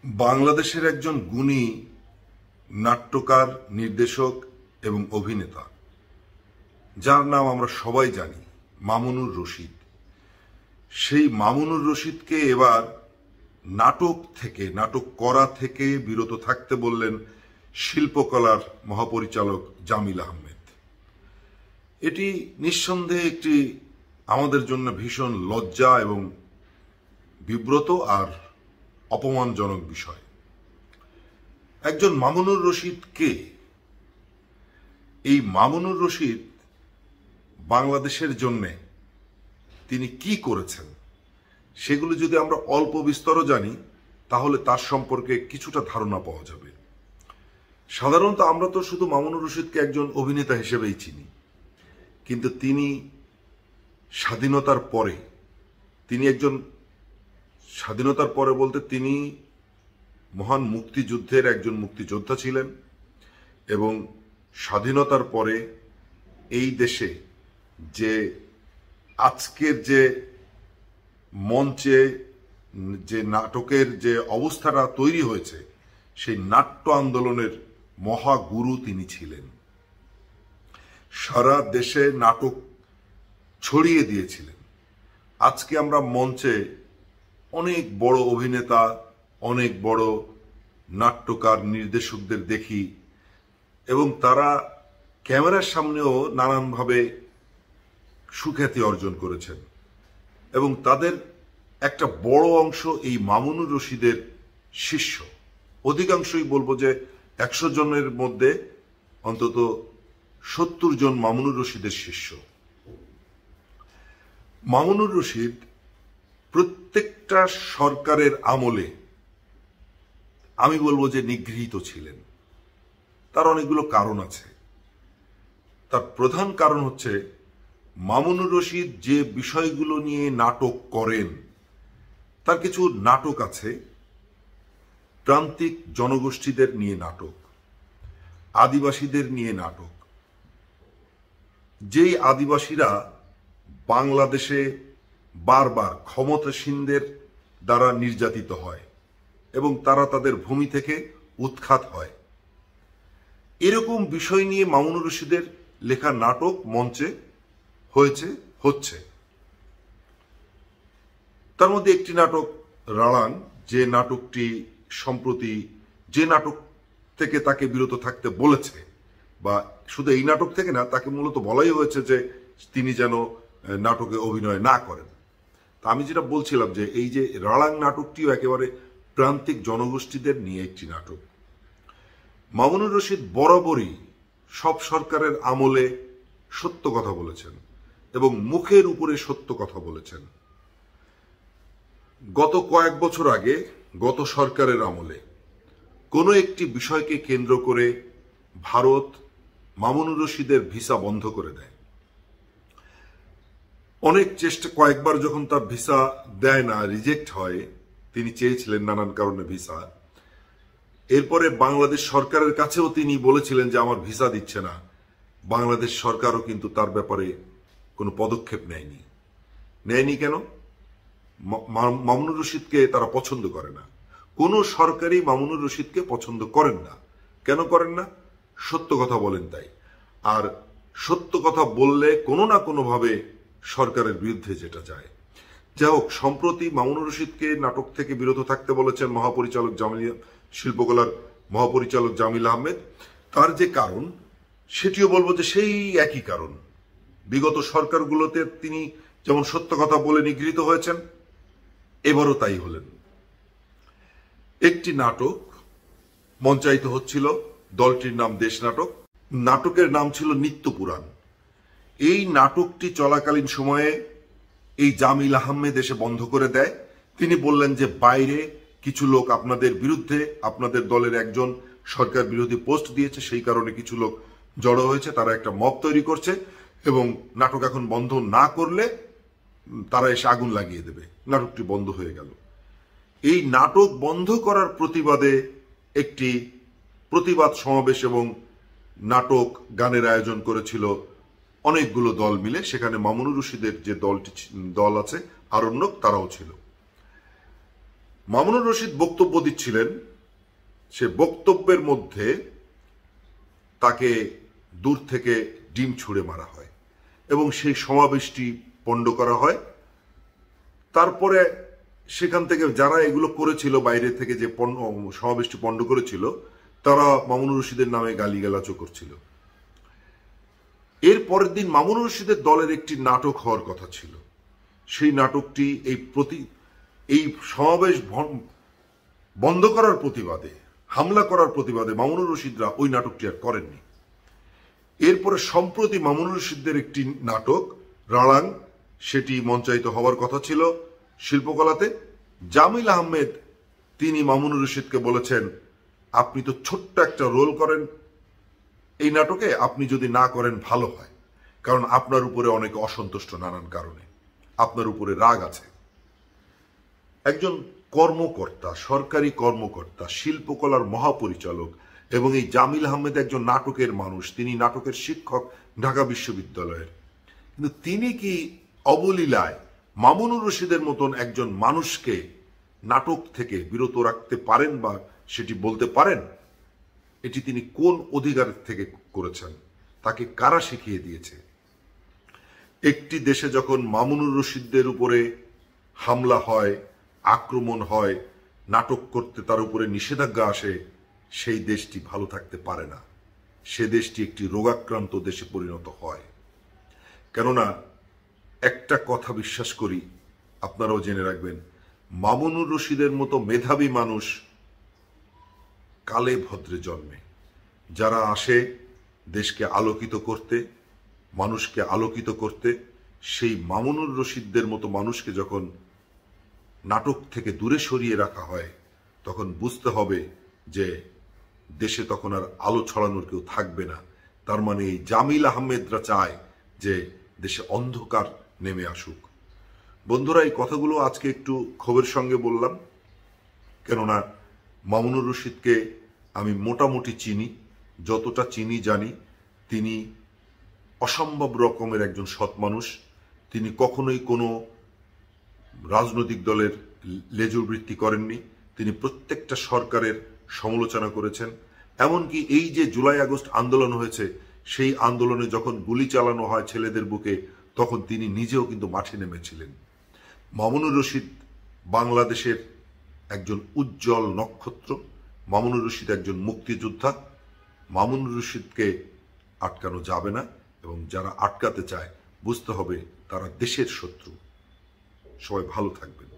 বাংলাদেশের একজন গুণী নাট্যকার, নির্দেশক এবং অভিনেতা, যার নাম আমরা সবাই জানি, মামুনুর রশিদ। সেই মামুনুর রশিদকে এবার নাটক করা থেকে বিরত থাকতে বললেন শিল্পকলার মহাপরিচালক জামিল আহমেদ। এটি নিঃসন্দেহে একটি আমাদের জন্য ভীষণ লজ্জা এবং বিব্রত আর অপমানজনক বিষয়। একজন মামুনুর রশিদ কে? এই মামুনুর রশিদ বাংলাদেশের জন্য তিনি কি করেছেন সেগুলো যদি আমরা অল্প বিস্তর জানি তাহলে তার সম্পর্কে কিছুটা ধারণা পাওয়া যাবে। সাধারণত আমরা তো শুধু মামুনুর রশিদকে একজন অভিনেতা হিসেবেই চিনি, কিন্তু তিনি স্বাধীনতার পরে বলতে তিনি মহান মুক্তিযুদ্ধের একজন মুক্তিযোদ্ধা ছিলেন এবং স্বাধীনতার পরে এই দেশে যে আজকের যে মঞ্চে যে নাটকের যে অবস্থাটা তৈরি হয়েছে, সেই নাট্য আন্দোলনের মহাগুরু তিনি ছিলেন। সারা দেশে নাটক ছড়িয়ে দিয়েছিলেন। আজকে আমরা মঞ্চে অনেক বড় অভিনেতা, অনেক বড় নাট্যকার, নির্দেশকদের দেখি এবং তারা ক্যামেরার সামনেও নানানভাবে সুখ্যাতি অর্জন করেছেন এবং তাদের একটা বড় অংশ এই মামুনুর রশিদের শিষ্য। অধিকাংশই বলবো যে 100 জনের মধ্যে অন্তত 70 জন মামুনুর রশিদের শিষ্য। মামুনুর রশিদ প্রত্যেকটা সরকারের আমলে আমি বলবো যে নিগৃহীত ছিলেন। তার অনেকগুলো কারণ আছে। তার প্রধান কারণ হচ্ছে মামুনুর রশিদ যে বিষয়গুলো নিয়ে নাটক করেন, তার কিছু নাটক আছে প্রান্তিক জনগোষ্ঠীদের নিয়ে নাটক, আদিবাসীদের নিয়ে নাটক। যেই আদিবাসীরা বাংলাদেশে বারবার ক্ষমতাসীনদের দ্বারা নির্যাতিত হয় এবং তারা তাদের ভূমি থেকে উৎখাত হয়, এরকম বিষয় নিয়ে মামুনুর রশিদের লেখা নাটক মঞ্চে হচ্ছে। তার মধ্যে একটি নাটক রাড়াং, যে নাটকটি সম্প্রতি যে নাটক থেকে তাকে বিরত থাকতে বলেছে, বা শুধু এই নাটক থেকে না, তাকে মূলত বলাই হয়েছে যে তিনি যেন নাটকে অভিনয় না করেন। তা আমি যেটা বলছিলাম যে এই যে রাড়াং নাটকটিও একেবারে প্রান্তিক জনগোষ্ঠীদের নিয়ে একটি নাটক। মামুনুর রশিদ বরাবরই সব সরকারের আমলে সত্য কথা বলেছেন এবং মুখের উপরে সত্য কথা বলেছেন। গত কয়েক বছর আগে গত সরকারের আমলে কোনো একটি বিষয়কে কেন্দ্র করে ভারত মামুনুর রশিদের ভিসা বন্ধ করে দেয়। অনেক চেষ্টা, কয়েকবার যখন তার ভিসা দেয় না, রিজেক্ট হয়, তিনি চেয়েছিলেন নানান কারণে ভিসা, এরপরে বাংলাদেশ সরকারের কাছেও তিনি বলেছিলেন যে আমার ভিসা দিচ্ছে না। বাংলাদেশ সরকারও কিন্তু তার ব্যাপারে কোনো পদক্ষেপ নেয়নি। কেন? মামুনুর রশিদকে তারা পছন্দ করে না। কোনো সরকারই মামুনুর রশিদকে পছন্দ করেন না। কেন করেন না? সত্য কথা বলেন তাই। আর সত্য কথা বললে কোনো না কোনোভাবে সরকারের বিরুদ্ধে যেটা যায়। যাই হোক, সম্প্রতি মামুনুর রশিদকে নাটক থেকে বিরত থাকতে বলেছেন শিল্পকলার মহাপরিচালক জামিল আহমেদ। তার যে কারণ, সেটিও বলবো যে সেই একই কারণ। বিগত সরকারগুলোতে তিনি যেমন সত্য কথা বলে নিগৃহীত হয়েছেন, এবারও তাই হলেন। একটি নাটক মঞ্চায়িত হচ্ছিল, দলটির নাম দেশ নাটক। নাটকের নাম ছিল নিত্যপুরাণ। এই নাটকটি চলাকালীন সময়ে এই জামিল আহমেদ এসে বন্ধ করে দেয়। তিনি বললেন যে বাইরে কিছু লোক আপনাদের বিরুদ্ধে, আপনাদের দলের একজন সরকার বিরোধী পোস্ট দিয়েছে, সেই কারণে কিছু লোক জড়ো হয়েছে, তারা একটা মব তৈরি করছে এবং নাটক এখন বন্ধ না করলে তারা এসে আগুন লাগিয়ে দেবে। নাটকটি বন্ধ হয়ে গেল। এই নাটক বন্ধ করার প্রতিবাদে একটি প্রতিবাদ সমাবেশ এবং নাটক গানের আয়োজন করেছিল অনেকগুলো দল মিলে। সেখানে মামুনুর রশিদের যে দল আছে আরণ্যক, তারাও ছিল। মামুনুর রশিদ বক্তব্য দিচ্ছিলেন, সে বক্তব্যের মধ্যে তাকে দূর থেকে ডিম ছুঁড়ে মারা হয় এবং সেই সমাবেশটি পণ্ড করা হয়। তারপরে সেখান থেকে যারা এগুলো করেছিল, বাইরে থেকে যে সমাবেশটি পণ্ড করেছিল, তারা মামুনুর রশিদের নামে গালিগালাজও করছিল। এর পরের দিন মামুনুর রশিদের দলের একটি নাটক হওয়ার কথা ছিল। সেই নাটকটি এই সমাবেশ বন্ধ করার প্রতিবাদে, হামলা করার প্রতিবাদে মামুনুর রশিদরা ওই নাটকটি আর করেননি। এরপরে সম্প্রতি মামুনুর রশিদদের একটি নাটক রাড়াং, সেটি মঞ্চায়িত হওয়ার কথা ছিল শিল্পকলাতে। জামিল আহমেদ তিনি মামুনুর রশিদকে বলেছেন, আপনি তো ছোট্ট একটা রোল করেন এই নাটকে, আপনি যদি না করেন ভালো হয়, কারণ আপনার উপরে অনেকে অসন্তুষ্ট নানান কারণে, আপনার উপরে রাগ আছে। একজন কর্মকর্তা, সরকারি কর্মকর্তা, শিল্পকলার মহাপরিচালক এবং এই জামিল আহমেদ একজন নাটকের মানুষ, তিনি নাটকের শিক্ষক ঢাকা বিশ্ববিদ্যালয়ের, কিন্তু তিনি কি অবলীলায় মামুনুর রশিদের মতন একজন মানুষকে নাটক থেকে বিরত রাখতে পারেন বা সেটি বলতে পারেন? এটি তিনি কোন অধিকার থেকে করেছেন? তাকে কারা শিখিয়ে দিয়েছে? একটি দেশে যখন মামুনুর রশিদদের উপরে হামলা হয়, আক্রমণ হয়, নাটক করতে তার উপরে নিষেধাজ্ঞা আসে, সেই দেশটি ভালো থাকতে পারে না, সে দেশটি একটি রোগাক্রান্ত দেশে পরিণত হয়। কেননা একটা কথা বিশ্বাস করি, আপনারাও জেনে রাখবেন, মামুনুর রশিদের মতো মেধাবী মানুষ কালে ভদ্রে জন্মে, যারা আসে দেশকে আলোকিত করতে, মানুষকে আলোকিত করতে, সেই মামুনুর রশিদদের মতো মানুষকে যখন নাটক থেকে দূরে সরিয়ে রাখা হয়, তখন বুঝতে হবে যে দেশে তখন আর আলো ছড়ানোর কেউ থাকবে না। তার মানে এই জামিল আহমেদরা চায় যে দেশে অন্ধকার নেমে আসুক। বন্ধুরা, এই কথাগুলো আজকে একটু ক্ষোভের সঙ্গে বললাম, কেননা মামুনুর রশিদকে আমি মোটামুটি চিনি, যতটা চিনি জানি তিনি অসম্ভব রকমের একজন সৎ মানুষ। তিনি কখনোই কোনো রাজনৈতিক দলের লেজুরবৃত্তি করেননি। তিনি প্রত্যেকটা সরকারের সমালোচনা করেছেন। এমনকি এই যে জুলাই আগস্ট আন্দোলন হয়েছে, সেই আন্দোলনে যখন গুলি চালানো হয় ছেলেদের বুকে, তখন তিনি নিজেও কিন্তু মাঠে নেমেছিলেন। মামুনুর রশিদ বাংলাদেশের একজন উজ্জ্বল নক্ষত্র। মামুনুর রশিদ একজন মুক্তিযোদ্ধা। মামুনুর রশিদকে আটকানো যাবে না, এবং যারা আটকাতে চায় বুঝতে হবে তারা দেশের শত্রু। সবাই ভালো থাকবেন।